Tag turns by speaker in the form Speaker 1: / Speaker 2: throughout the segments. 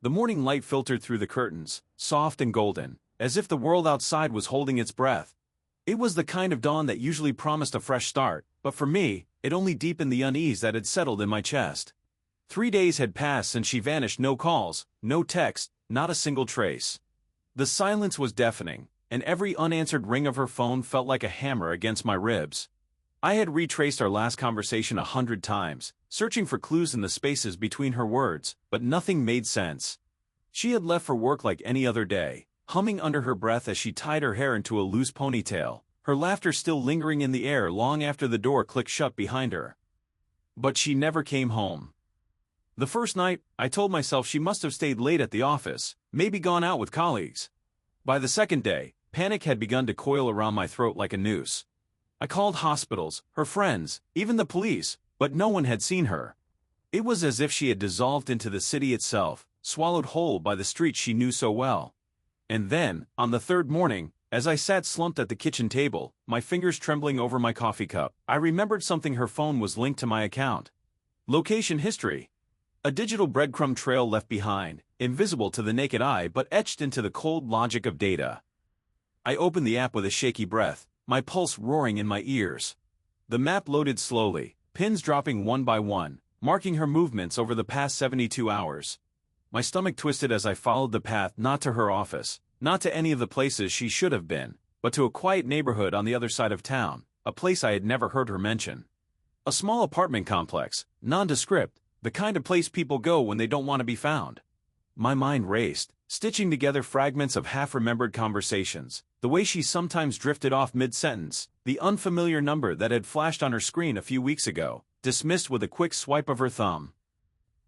Speaker 1: The morning light filtered through the curtains, soft and golden, as if the world outside was holding its breath. It was the kind of dawn that usually promised a fresh start, but for me, it only deepened the unease that had settled in my chest. 3 days had passed since she vanished, no calls, no text, not a single trace. The silence was deafening, and every unanswered ring of her phone felt like a hammer against my ribs. I had retraced our last conversation 100 times, searching for clues in the spaces between her words, but nothing made sense. She had left for work like any other day, humming under her breath as she tied her hair into a loose ponytail, her laughter still lingering in the air long after the door clicked shut behind her. But she never came home. The first night, I told myself she must have stayed late at the office, maybe gone out with colleagues. By the second day, panic had begun to coil around my throat like a noose. I called hospitals, her friends, even the police, but no one had seen her. It was as if she had dissolved into the city itself, swallowed whole by the streets she knew so well. And then, on the third morning, as I sat slumped at the kitchen table, my fingers trembling over my coffee cup, I remembered something. Her phone was linked to my account. Location history. A digital breadcrumb trail left behind, invisible to the naked eye but etched into the cold logic of data. I opened the app with a shaky breath, my pulse roaring in my ears. The map loaded slowly, pins dropping one by one, marking her movements over the past 72 hours. My stomach twisted as I followed the path, not to her office, not to any of the places she should have been, but to a quiet neighborhood on the other side of town, a place I had never heard her mention. A small apartment complex, nondescript, the kind of place people go when they don't want to be found. My mind raced, stitching together fragments of half-remembered conversations, the way she sometimes drifted off mid-sentence, the unfamiliar number that had flashed on her screen a few weeks ago, dismissed with a quick swipe of her thumb.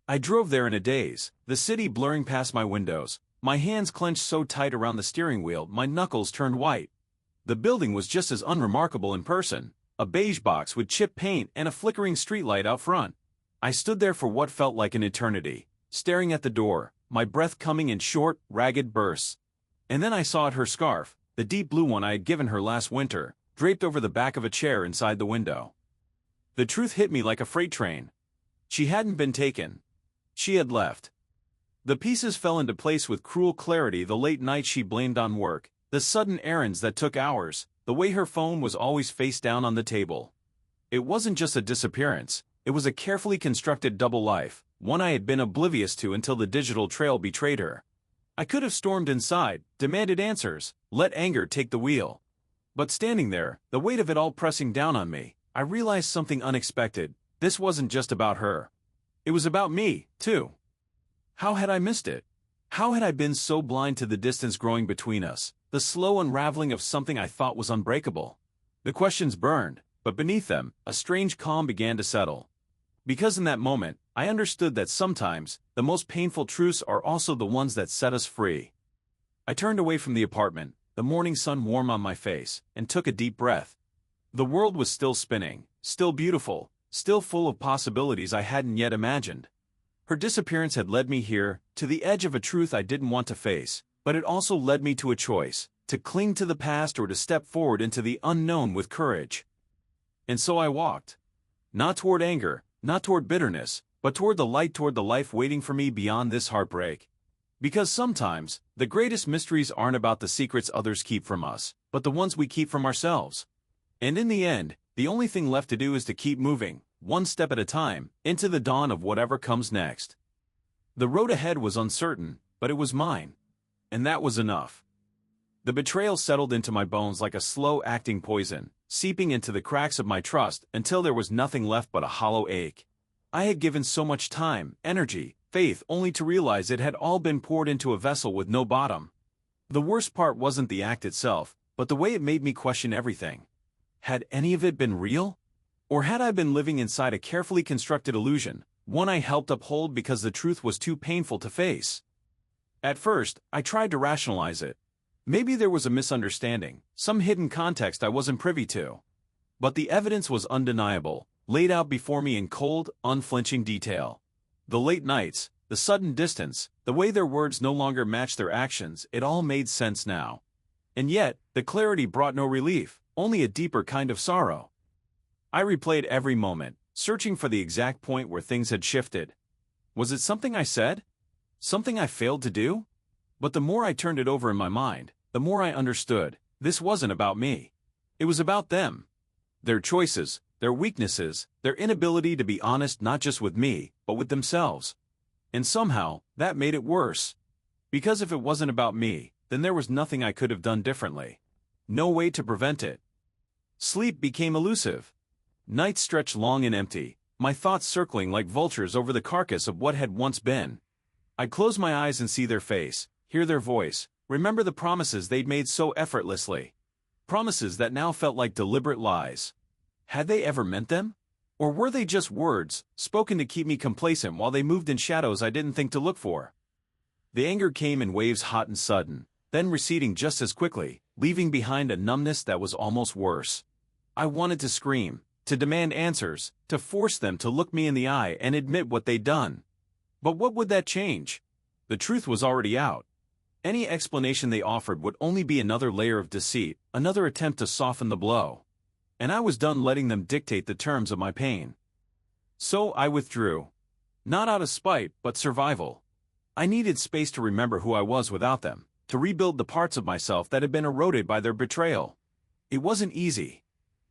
Speaker 1: I drove there in a daze, the city blurring past my windows, my hands clenched so tight around the steering wheel my knuckles turned white. The building was just as unremarkable in person, a beige box with chipped paint and a flickering streetlight out front. I stood there for what felt like an eternity, staring at the door, my breath coming in short, ragged bursts. And then I saw her scarf, the deep blue one I had given her last winter, draped over the back of a chair inside the window. The truth hit me like a freight train. She hadn't been taken. She had left. The pieces fell into place with cruel clarity: the late nights she blamed on work, the sudden errands that took hours, the way her phone was always face down on the table. It wasn't just a disappearance. It was a carefully constructed double life, one I had been oblivious to until the digital trail betrayed her. I could have stormed inside, demanded answers, let anger take the wheel. But standing there, the weight of it all pressing down on me, I realized something unexpected. This wasn't just about her. It was about me, too. How had I missed it? How had I been so blind to the distance growing between us, the slow unraveling of something I thought was unbreakable? The questions burned, but beneath them, a strange calm began to settle. Because in that moment, I understood that sometimes, the most painful truths are also the ones that set us free. I turned away from the apartment, the morning sun warm on my face, and took a deep breath. The world was still spinning, still beautiful, still full of possibilities I hadn't yet imagined. Her disappearance had led me here, to the edge of a truth I didn't want to face, but it also led me to a choice, to cling to the past or to step forward into the unknown with courage. And so I walked. Not toward anger, not toward bitterness, but toward the light, toward the life waiting for me beyond this heartbreak. Because sometimes, the greatest mysteries aren't about the secrets others keep from us, but the ones we keep from ourselves. And in the end, the only thing left to do is to keep moving, one step at a time, into the dawn of whatever comes next. The road ahead was uncertain, but it was mine. And that was enough. The betrayal settled into my bones like a slow-acting poison, seeping into the cracks of my trust until there was nothing left but a hollow ache. I had given so much time, energy, faith, only to realize it had all been poured into a vessel with no bottom. The worst part wasn't the act itself, but the way it made me question everything. Had any of it been real? Or had I been living inside a carefully constructed illusion, one I helped uphold because the truth was too painful to face? At first, I tried to rationalize it. Maybe there was a misunderstanding, some hidden context I wasn't privy to. But the evidence was undeniable, laid out before me in cold, unflinching detail. The late nights, the sudden distance, the way their words no longer matched their actions, it all made sense now. And yet, the clarity brought no relief, only a deeper kind of sorrow. I replayed every moment, searching for the exact point where things had shifted. Was it something I said? Something I failed to do? But the more I turned it over in my mind, the more I understood, this wasn't about me. It was about them. Their choices, their weaknesses, their inability to be honest not just with me, but with themselves. And somehow, that made it worse. Because if it wasn't about me, then there was nothing I could have done differently. No way to prevent it. Sleep became elusive. Nights stretched long and empty, my thoughts circling like vultures over the carcass of what had once been. I'd close my eyes and see their face, hear their voice, remember the promises they'd made so effortlessly. Promises that now felt like deliberate lies. Had they ever meant them? Or were they just words, spoken to keep me complacent while they moved in shadows I didn't think to look for? The anger came in waves, hot and sudden, then receding just as quickly, leaving behind a numbness that was almost worse. I wanted to scream, to demand answers, to force them to look me in the eye and admit what they'd done. But what would that change? The truth was already out. Any explanation they offered would only be another layer of deceit, another attempt to soften the blow. And I was done letting them dictate the terms of my pain. So I withdrew. Not out of spite, but survival. I needed space to remember who I was without them, to rebuild the parts of myself that had been eroded by their betrayal. It wasn't easy.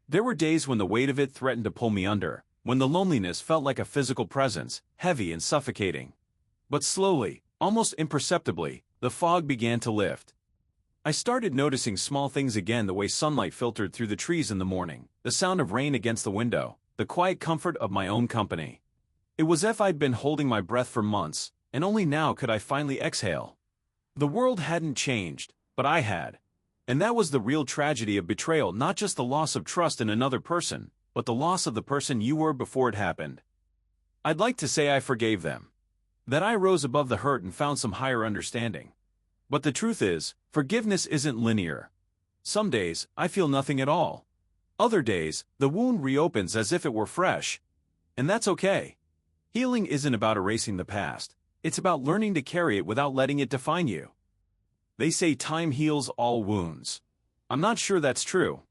Speaker 1: There were days when the weight of it threatened to pull me under, when the loneliness felt like a physical presence, heavy and suffocating. But slowly, almost imperceptibly, the fog began to lift. I started noticing small things again, the way sunlight filtered through the trees in the morning, the sound of rain against the window, the quiet comfort of my own company. It was as if I'd been holding my breath for months, and only now could I finally exhale. The world hadn't changed, but I had. And that was the real tragedy of betrayal, not just the loss of trust in another person, but the loss of the person you were before it happened. I'd like to say I forgave them, that I rose above the hurt and found some higher understanding. But the truth is, forgiveness isn't linear. Some days, I feel nothing at all. Other days, the wound reopens as if it were fresh. And that's okay. Healing isn't about erasing the past. It's about learning to carry it without letting it define you. They say time heals all wounds. I'm not sure that's true.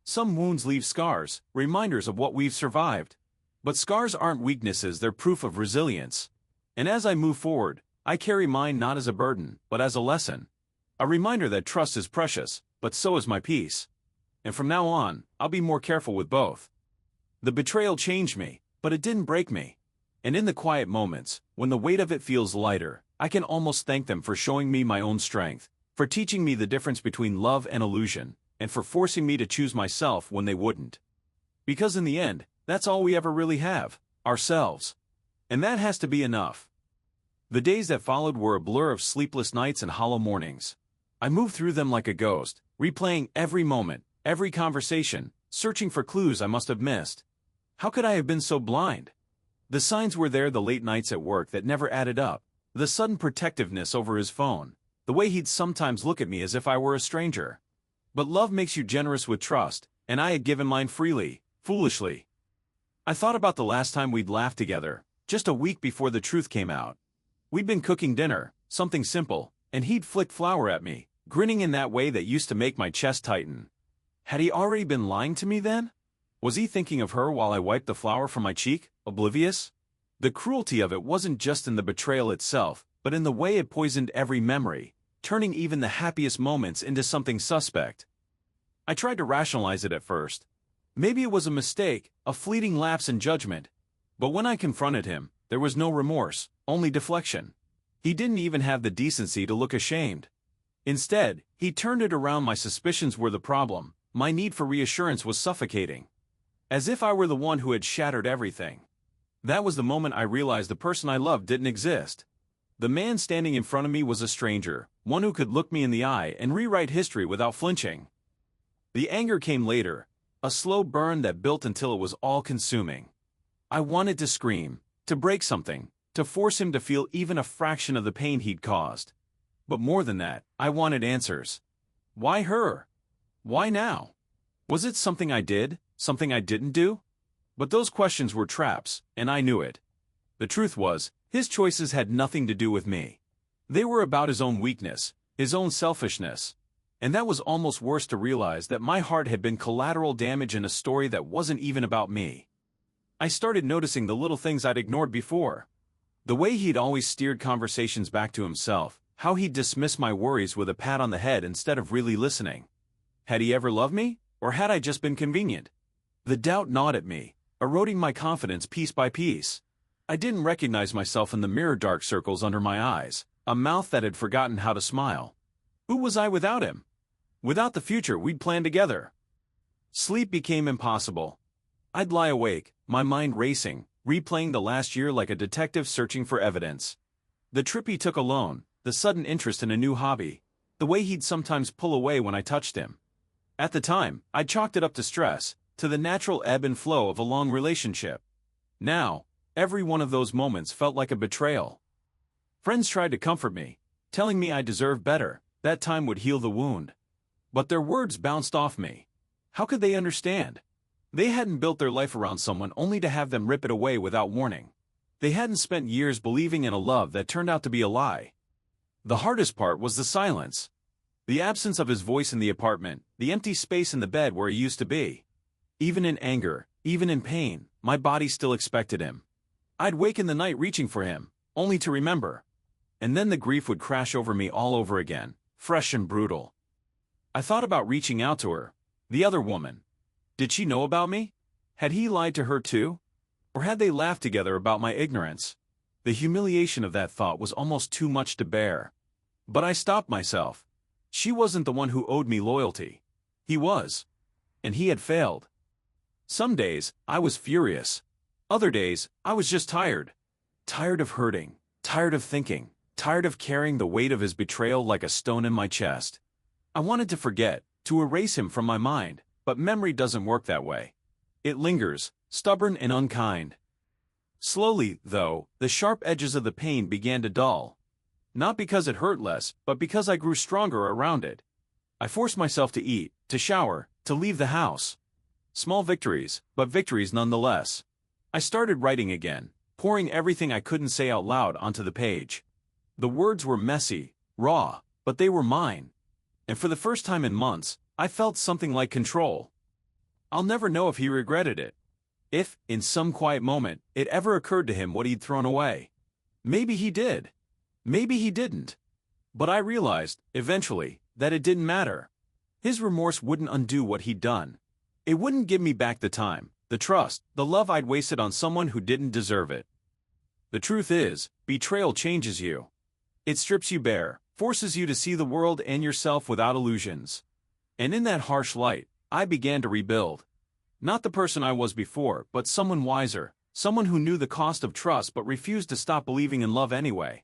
Speaker 1: Some wounds leave scars, reminders of what we've survived. But scars aren't weaknesses, they're proof of resilience. And as I move forward, I carry mine not as a burden, but as a lesson. A reminder that trust is precious, but so is my peace. And from now on, I'll be more careful with both. The betrayal changed me, but it didn't break me. And in the quiet moments, when the weight of it feels lighter, I can almost thank them for showing me my own strength, for teaching me the difference between love and illusion, and for forcing me to choose myself when they wouldn't. Because in the end, that's all we ever really have, ourselves. And that has to be enough. The days that followed were a blur of sleepless nights and hollow mornings. I moved through them like a ghost, replaying every moment, every conversation, searching for clues I must have missed. How could I have been so blind? The signs were there, the late nights at work that never added up, the sudden protectiveness over his phone, the way he'd sometimes look at me as if I were a stranger. But love makes you generous with trust, and I had given mine freely, foolishly. I thought about the last time we'd laughed together, just a week before the truth came out. We'd been cooking dinner, something simple, and he'd flick flour at me, grinning in that way that used to make my chest tighten. Had he already been lying to me then? Was he thinking of her while I wiped the flour from my cheek, oblivious? The cruelty of it wasn't just in the betrayal itself, but in the way it poisoned every memory, turning even the happiest moments into something suspect. I tried to rationalize it at first. Maybe it was a mistake, a fleeting lapse in judgment. But when I confronted him, there was no remorse, only deflection. He didn't even have the decency to look ashamed. Instead, he turned it around. My suspicions were the problem. My need for reassurance was suffocating. As if I were the one who had shattered everything. That was the moment I realized the person I loved didn't exist. The man standing in front of me was a stranger, one who could look me in the eye and rewrite history without flinching. The anger came later, a slow burn that built until it was all-consuming. I wanted to scream, to break something, to force him to feel even a fraction of the pain he'd caused. But more than that, I wanted answers. Why her? Why now? Was it something I did? Something I didn't do? But those questions were traps, and I knew it. The truth was, his choices had nothing to do with me. They were about his own weakness, his own selfishness. And that was almost worse, to realize that my heart had been collateral damage in a story that wasn't even about me. I started noticing the little things I'd ignored before. The way he'd always steered conversations back to himself, how he'd dismiss my worries with a pat on the head instead of really listening. Had he ever loved me, or had I just been convenient? The doubt gnawed at me, eroding my confidence piece by piece. I didn't recognize myself in the mirror dark circles under my eyes, a mouth that had forgotten how to smile. Who was I without him? Without the future we'd planned together? Sleep became impossible. I'd lie awake, my mind racing, replaying the last year like a detective searching for evidence. The trip he took alone, the sudden interest in a new hobby, the way he'd sometimes pull away when I touched him. At the time, I'd chalked it up to stress, to the natural ebb and flow of a long relationship. Now, every one of those moments felt like a betrayal. Friends tried to comfort me, telling me I deserved better, that time would heal the wound. But their words bounced off me. How could they understand? They hadn't built their life around someone only to have them rip it away without warning. They hadn't spent years believing in a love that turned out to be a lie. The hardest part was the silence. The absence of his voice in the apartment, the empty space in the bed where he used to be. Even in anger, even in pain, my body still expected him. I'd wake in the night reaching for him, only to remember. And then the grief would crash over me all over again, fresh and brutal. I thought about reaching out to her, the other woman. Did she know about me? Had he lied to her too? Or had they laughed together about my ignorance? The humiliation of that thought was almost too much to bear. But I stopped myself. She wasn't the one who owed me loyalty. He was. And he had failed. Some days, I was furious. Other days, I was just tired. Tired of hurting, tired of thinking, tired of carrying the weight of his betrayal like a stone in my chest. I wanted to forget, to erase him from my mind, but memory doesn't work that way. It lingers, stubborn and unkind. Slowly, though, the sharp edges of the pain began to dull. Not because it hurt less, but because I grew stronger around it. I forced myself to eat, to shower, to leave the house. Small victories, but victories nonetheless. I started writing again, pouring everything I couldn't say out loud onto the page. The words were messy, raw, but they were mine. And for the first time in months, I felt something like control. I'll never know if he regretted it. If, in some quiet moment, it ever occurred to him what he'd thrown away. Maybe he did. Maybe he didn't. But I realized, eventually, that it didn't matter. His remorse wouldn't undo what he'd done. It wouldn't give me back the time, the trust, the love I'd wasted on someone who didn't deserve it. The truth is, betrayal changes you. It strips you bare, forces you to see the world and yourself without illusions. And in that harsh light, I began to rebuild. Not the person I was before, but someone wiser, someone who knew the cost of trust but refused to stop believing in love anyway.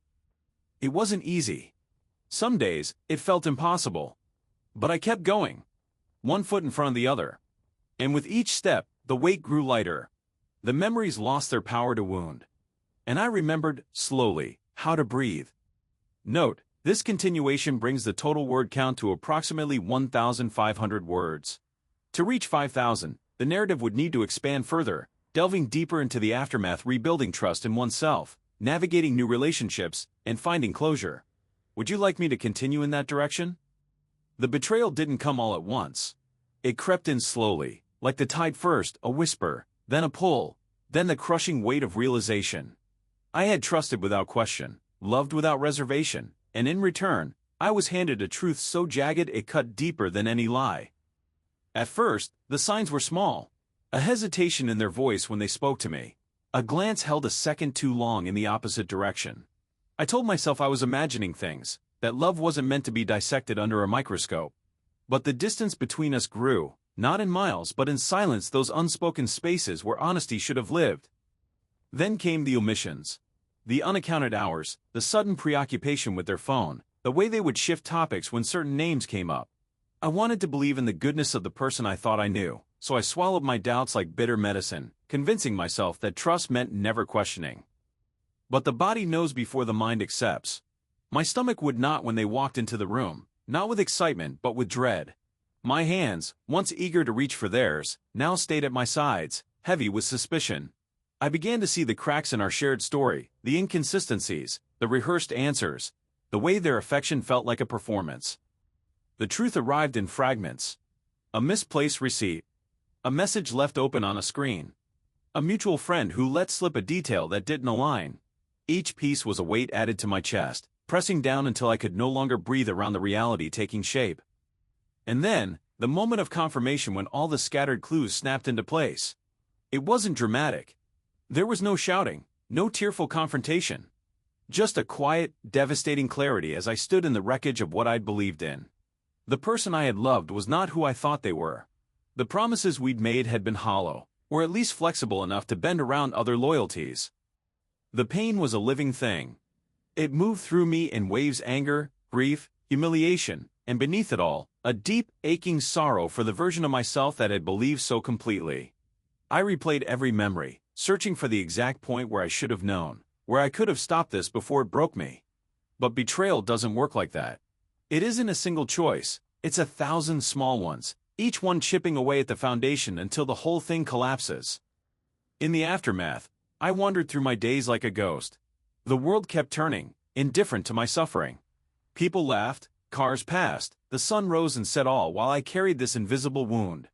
Speaker 1: It wasn't easy. Some days, it felt impossible. But I kept going, one foot in front of the other. And with each step, the weight grew lighter. The memories lost their power to wound. And I remembered, slowly, how to breathe. Note, this continuation brings the total word count to approximately 1,500 words. To reach 5,000, the narrative would need to expand further, delving deeper into the aftermath, rebuilding trust in oneself, navigating new relationships, and finding closure. Would you like me to continue in that direction? The betrayal didn't come all at once. It crept in slowly, like the tide, first a whisper, then a pull, then the crushing weight of realization. I had trusted without question, loved without reservation, and in return, I was handed a truth so jagged it cut deeper than any lie. At first, the signs were small. A hesitation in their voice when they spoke to me. A glance held a second too long in the opposite direction. I told myself I was imagining things, that love wasn't meant to be dissected under a microscope. But the distance between us grew, not in miles but in silence, those unspoken spaces where honesty should have lived. Then came the omissions. The unaccounted hours, the sudden preoccupation with their phone, the way they would shift topics when certain names came up. I wanted to believe in the goodness of the person I thought I knew, so I swallowed my doubts like bitter medicine, convincing myself that trust meant never questioning. But the body knows before the mind accepts. My stomach would not when they walked into the room, not with excitement but with dread. My hands, once eager to reach for theirs, now stayed at my sides, heavy with suspicion. I began to see the cracks in our shared story, the inconsistencies, the rehearsed answers, the way their affection felt like a performance. The truth arrived in fragments. A misplaced receipt. A message left open on a screen. A mutual friend who let slip a detail that didn't align. Each piece was a weight added to my chest, pressing down until I could no longer breathe around the reality taking shape. And then, the moment of confirmation when all the scattered clues snapped into place. It wasn't dramatic. There was no shouting, no tearful confrontation. Just a quiet, devastating clarity as I stood in the wreckage of what I'd believed in. The person I had loved was not who I thought they were. The promises we'd made had been hollow, or at least flexible enough to bend around other loyalties. The pain was a living thing. It moved through me in waves: anger, grief, humiliation, and beneath it all, a deep, aching sorrow for the version of myself that had believed so completely. I replayed every memory, searching for the exact point where I should have known, where I could have stopped this before it broke me. But betrayal doesn't work like that. It isn't a single choice, it's 1,000 small ones, each one chipping away at the foundation until the whole thing collapses. In the aftermath, I wandered through my days like a ghost. The world kept turning, indifferent to my suffering. People laughed, cars passed, the sun rose and set all while I carried this invisible wound.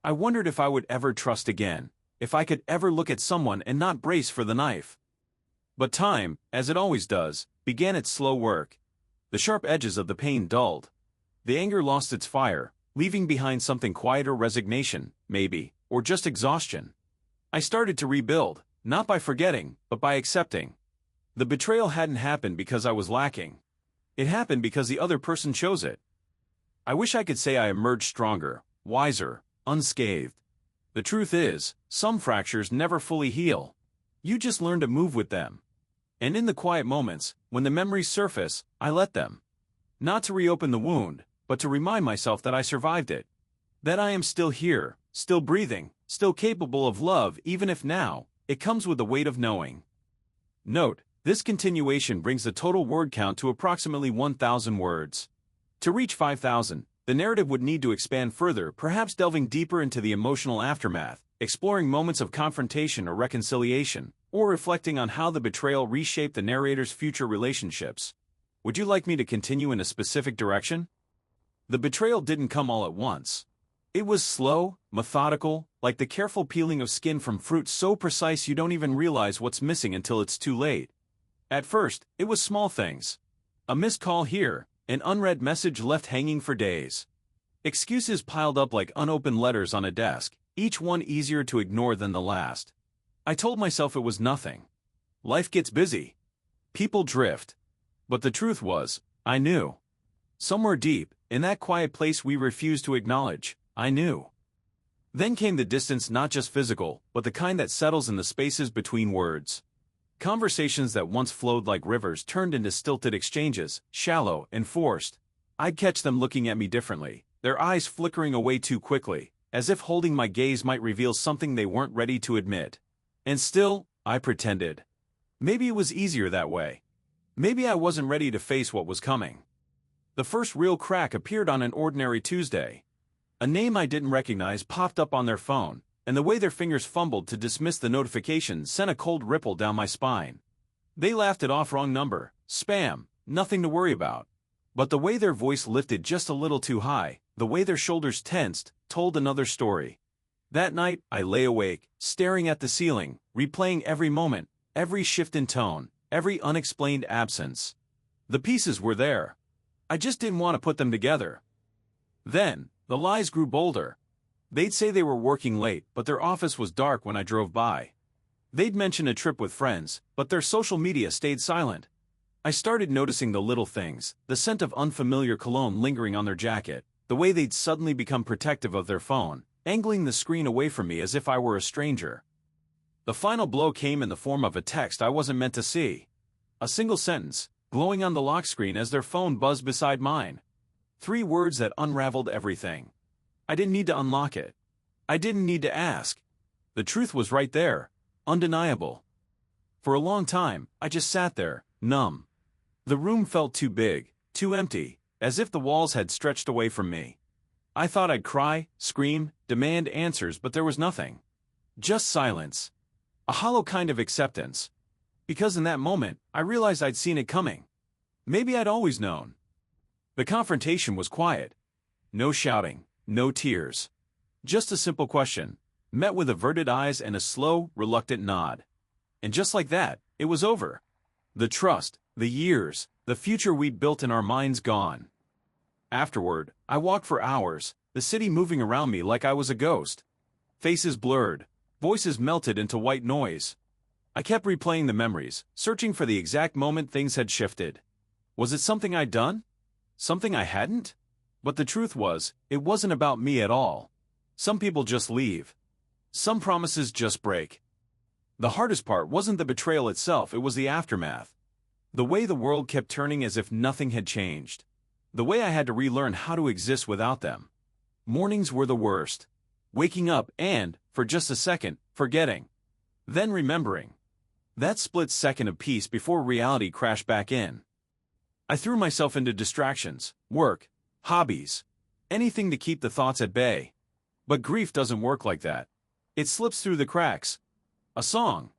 Speaker 1: I wondered if I would ever trust again, if I could ever look at someone and not brace for the knife. But time, as it always does, began its slow work. The sharp edges of the pain dulled. The anger lost its fire, leaving behind something quieter: resignation, maybe, or just exhaustion. I started to rebuild, not by forgetting, but by accepting. The betrayal hadn't happened because I was lacking. It happened because the other person chose it. I wish I could say I emerged stronger, wiser, unscathed. The truth is, some fractures never fully heal. You just learn to move with them. And in the quiet moments, when the memories surface, I let them. Not to reopen the wound, but to remind myself that I survived it. That I am still here, still breathing, still capable of love, even if now, it comes with the weight of knowing. Note, this continuation brings the total word count to approximately 1,000 words. To reach 5,000, the narrative would need to expand further, perhaps delving deeper into the emotional aftermath, exploring moments of confrontation or reconciliation, or reflecting on how the betrayal reshaped the narrator's future relationships. Would you like me to continue in a specific direction? The betrayal didn't come all at once. It was slow, methodical, like the careful peeling of skin from fruit so precise you don't even realize what's missing until it's too late. At first, it was small things. A missed call here, an unread message left hanging for days. Excuses piled up like unopened letters on a desk, each one easier to ignore than the last. I told myself it was nothing. Life gets busy. People drift. But the truth was, I knew. Somewhere deep, in that quiet place we refused to acknowledge, I knew. Then came the distance, not just physical, but the kind that settles in the spaces between words. Conversations that once flowed like rivers turned into stilted exchanges, shallow and forced. I'd catch them looking at me differently, their eyes flickering away too quickly, as if holding my gaze might reveal something they weren't ready to admit. And still, I pretended. Maybe it was easier that way. Maybe I wasn't ready to face what was coming. The first real crack appeared on an ordinary Tuesday. A name I didn't recognize popped up on their phone, and the way their fingers fumbled to dismiss the notification sent a cold ripple down my spine. They laughed it off: wrong number, spam, nothing to worry about. But the way their voice lifted just a little too high, the way their shoulders tensed, told another story. That night, I lay awake, staring at the ceiling, replaying every moment, every shift in tone, every unexplained absence. The pieces were there. I just didn't want to put them together. Then, the lies grew bolder. They'd say they were working late, but their office was dark when I drove by. They'd mention a trip with friends, but their social media stayed silent. I started noticing the little things, the scent of unfamiliar cologne lingering on their jacket, the way they'd suddenly become protective of their phone, angling the screen away from me as if I were a stranger. The final blow came in the form of a text I wasn't meant to see. A single sentence, glowing on the lock screen as their phone buzzed beside mine. 3 words that unraveled everything. I didn't need to unlock it. I didn't need to ask. The truth was right there, undeniable. For a long time, I just sat there, numb. The room felt too big, too empty, as if the walls had stretched away from me. I thought I'd cry, scream, demand answers, but there was nothing. Just silence. A hollow kind of acceptance. Because in that moment, I realized I'd seen it coming. Maybe I'd always known. The confrontation was quiet. No shouting, no tears. Just a simple question, met with averted eyes and a slow, reluctant nod. And just like that, it was over. The trust, the years, the future we'd built in our minds gone. Afterward, I walked for hours, the city moving around me like I was a ghost. Faces blurred, voices melted into white noise. I kept replaying the memories, searching for the exact moment things had shifted. Was it something I'd done? Something I hadn't? But the truth was, it wasn't about me at all. Some people just leave. Some promises just break. The hardest part wasn't the betrayal itself, it was the aftermath. The way the world kept turning as if nothing had changed. The way I had to relearn how to exist without them. Mornings were the worst. Waking up and, for just a second, forgetting. Then remembering. That split second of peace before reality crashed back in. I threw myself into distractions, work, hobbies, anything to keep the thoughts at bay. But grief doesn't work like that. It slips through the cracks. A song,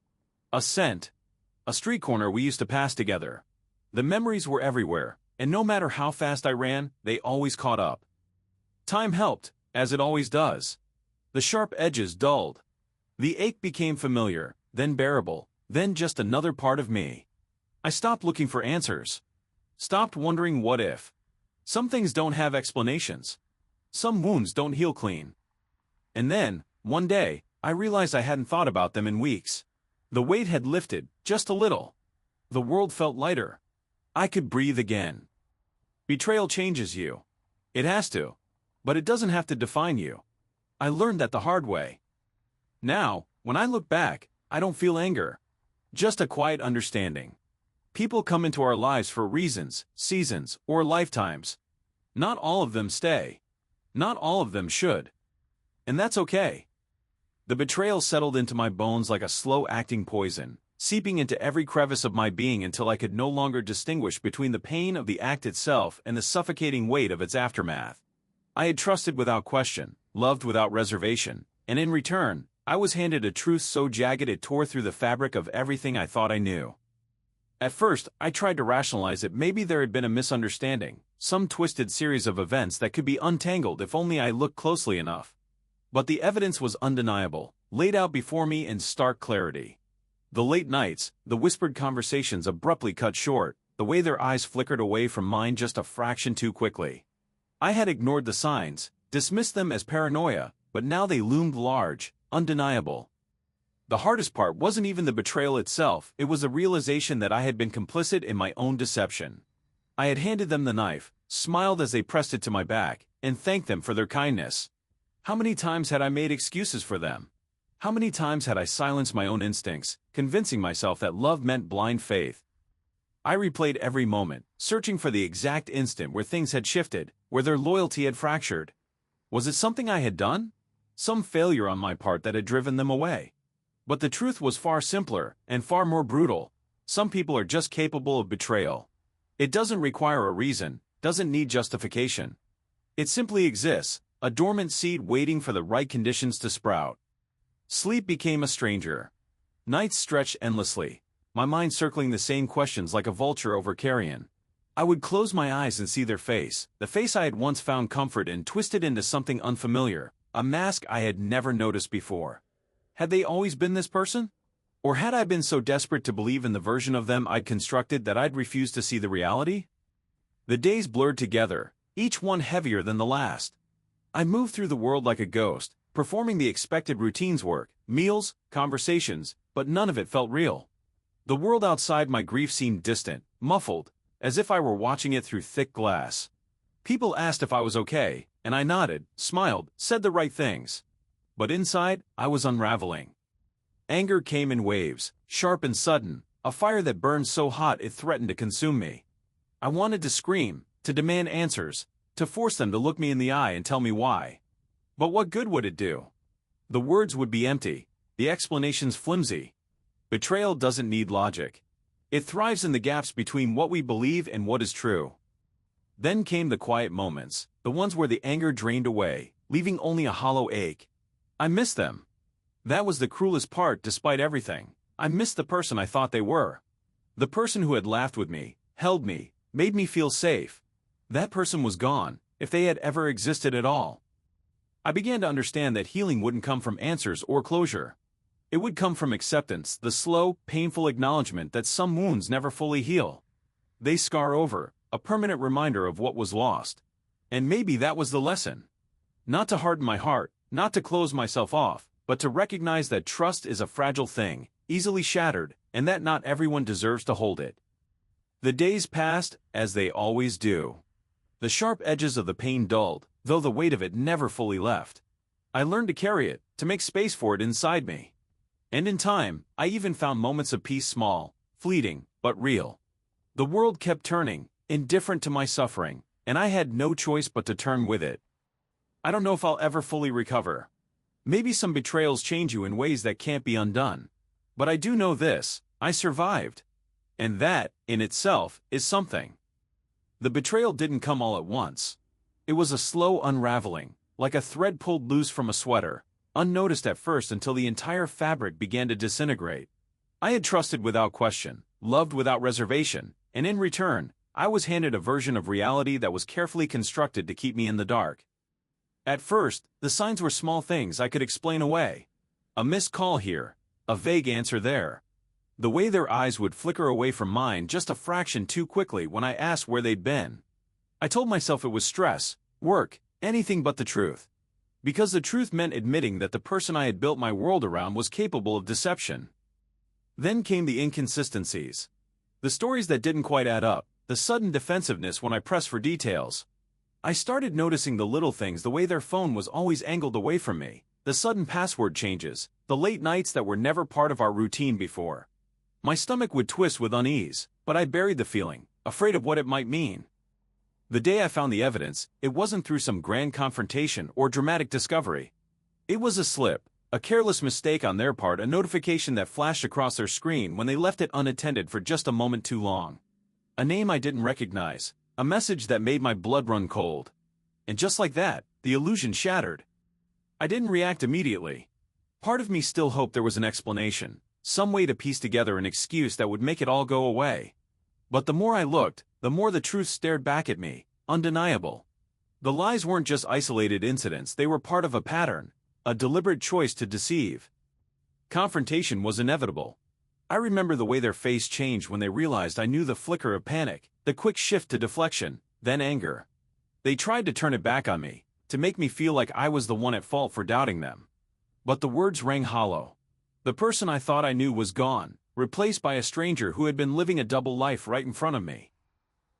Speaker 1: a scent, a street corner we used to pass together. The memories were everywhere, and no matter how fast I ran, they always caught up. Time helped, as it always does. The sharp edges dulled. The ache became familiar, then bearable, then just another part of me. I stopped looking for answers. Stopped wondering what if. Some things don't have explanations. Some wounds don't heal clean. And then, one day, I realized I hadn't thought about them in weeks. The weight had lifted, just a little. The world felt lighter. I could breathe again. Betrayal changes you. It has to. But it doesn't have to define you. I learned that the hard way. Now, when I look back, I don't feel anger. Just a quiet understanding. People come into our lives for reasons, seasons, or lifetimes. Not all of them stay. Not all of them should. And that's okay. The betrayal settled into my bones like a slow-acting poison, seeping into every crevice of my being until I could no longer distinguish between the pain of the act itself and the suffocating weight of its aftermath. I had trusted without question, loved without reservation, and in return, I was handed a truth so jagged it tore through the fabric of everything I thought I knew. At first, I tried to rationalize it. Maybe there had been a misunderstanding, some twisted series of events that could be untangled if only I looked closely enough. But the evidence was undeniable, laid out before me in stark clarity. The late nights, the whispered conversations abruptly cut short, the way their eyes flickered away from mine just a fraction too quickly. I had ignored the signs, dismissed them as paranoia, but now they loomed large, undeniable. The hardest part wasn't even the betrayal itself, it was the realization that I had been complicit in my own deception. I had handed them the knife, smiled as they pressed it to my back, and thanked them for their kindness. How many times had I made excuses for them? How many times had I silenced my own instincts, convincing myself that love meant blind faith? I replayed every moment, searching for the exact instant where things had shifted, where their loyalty had fractured. Was it something I had done? Some failure on my part that had driven them away? But the truth was far simpler, and far more brutal. Some people are just capable of betrayal. It doesn't require a reason, doesn't need justification. It simply exists, a dormant seed waiting for the right conditions to sprout. Sleep became a stranger. Nights stretched endlessly, my mind circling the same questions like a vulture over carrion. I would close my eyes and see their face, the face I had once found comfort in twisted into something unfamiliar, a mask I had never noticed before. Had they always been this person? Or had I been so desperate to believe in the version of them I'd constructed that I'd refused to see the reality? The days blurred together, each one heavier than the last. I moved through the world like a ghost, performing the expected routines work, meals, conversations, but none of it felt real. The world outside my grief seemed distant, muffled, as if I were watching it through thick glass. People asked if I was okay, and I nodded, smiled, said the right things. But inside, I was unraveling. Anger came in waves, sharp and sudden, a fire that burned so hot it threatened to consume me. I wanted to scream, to demand answers, to force them to look me in the eye and tell me why. But what good would it do? The words would be empty, the explanations flimsy. Betrayal doesn't need logic. It thrives in the gaps between what we believe and what is true. Then came the quiet moments, the ones where the anger drained away, leaving only a hollow ache. I missed them. That was the cruelest part despite everything. I missed the person I thought they were. The person who had laughed with me, held me, made me feel safe. That person was gone, if they had ever existed at all. I began to understand that healing wouldn't come from answers or closure. It would come from acceptance, the slow, painful acknowledgement that some wounds never fully heal. They scar over, a permanent reminder of what was lost. And maybe that was the lesson. Not to harden my heart, not to close myself off, but to recognize that trust is a fragile thing, easily shattered, and that not everyone deserves to hold it. The days passed, as they always do. The sharp edges of the pain dulled, though the weight of it never fully left. I learned to carry it, to make space for it inside me. And in time, I even found moments of peace, small, fleeting, but real. The world kept turning, indifferent to my suffering, and I had no choice but to turn with it. I don't know if I'll ever fully recover. Maybe some betrayals change you in ways that can't be undone. But I do know this: I survived. And that, in itself, is something. The betrayal didn't come all at once. It was a slow unraveling, like a thread pulled loose from a sweater, unnoticed at first until the entire fabric began to disintegrate. I had trusted without question, loved without reservation, and in return, I was handed a version of reality that was carefully constructed to keep me in the dark. At first, the signs were small things I could explain away. A missed call here, a vague answer there. The way their eyes would flicker away from mine just a fraction too quickly when I asked where they'd been. I told myself it was stress, work, anything but the truth. Because the truth meant admitting that the person I had built my world around was capable of deception. Then came the inconsistencies. The stories that didn't quite add up, the sudden defensiveness when I pressed for details. I started noticing the little things, the way their phone was always angled away from me, the sudden password changes, the late nights that were never part of our routine before. My stomach would twist with unease, but I buried the feeling, afraid of what it might mean. The day I found the evidence, it wasn't through some grand confrontation or dramatic discovery. It was a slip, a careless mistake on their part, a notification that flashed across their screen when they left it unattended for just a moment too long. A name I didn't recognize, a message that made my blood run cold. And just like that, the illusion shattered. I didn't react immediately. Part of me still hoped there was an explanation, some way to piece together an excuse that would make it all go away. But the more I looked, the more the truth stared back at me, undeniable. The lies weren't just isolated incidents, they were part of a pattern, a deliberate choice to deceive. Confrontation was inevitable. I remember the way their face changed when they realized I knew, the flicker of panic, the quick shift to deflection, then anger. They tried to turn it back on me, to make me feel like I was the one at fault for doubting them. But the words rang hollow. The person I thought I knew was gone, replaced by a stranger who had been living a double life right in front of me.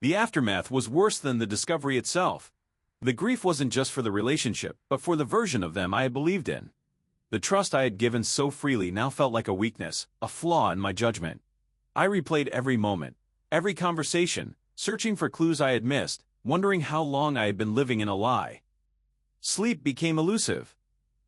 Speaker 1: The aftermath was worse than the discovery itself. The grief wasn't just for the relationship, but for the version of them I had believed in. The trust I had given so freely now felt like a weakness, a flaw in my judgment. I replayed every moment, every conversation, searching for clues I had missed, wondering how long I had been living in a lie. Sleep became elusive.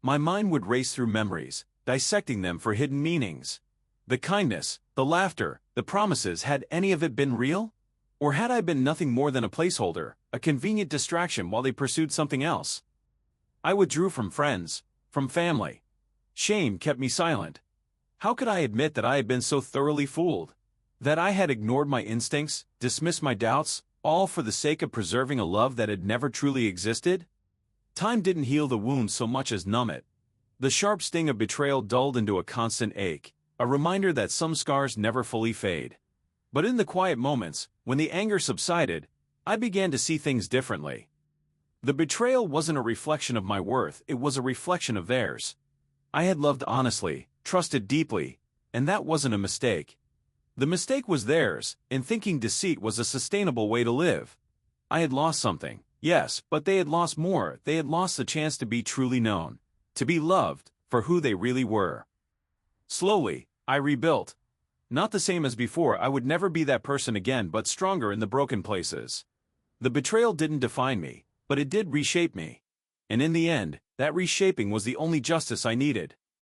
Speaker 1: My mind would race through memories, dissecting them for hidden meanings. The kindness, the laughter, the promises, had any of it been real? Or had I been nothing more than a placeholder, a convenient distraction while they pursued something else? I withdrew from friends, from family. Shame kept me silent. How could I admit that I had been so thoroughly fooled? That I had ignored my instincts, dismissed my doubts, all for the sake of preserving a love that had never truly existed? Time didn't heal the wound so much as numb it. The sharp sting of betrayal dulled into a constant ache, a reminder that some scars never fully fade. But in the quiet moments, when the anger subsided, I began to see things differently. The betrayal wasn't a reflection of my worth, it was a reflection of theirs. I had loved honestly, trusted deeply, and that wasn't a mistake. The mistake was theirs, in thinking deceit was a sustainable way to live. I had lost something, yes, but they had lost more. They had lost the chance to be truly known, to be loved for who they really were. Slowly, I rebuilt. Not the same as before, I would never be that person again, but stronger in the broken places. The betrayal didn't define me, but it did reshape me. And in the end, that reshaping was the only justice I needed.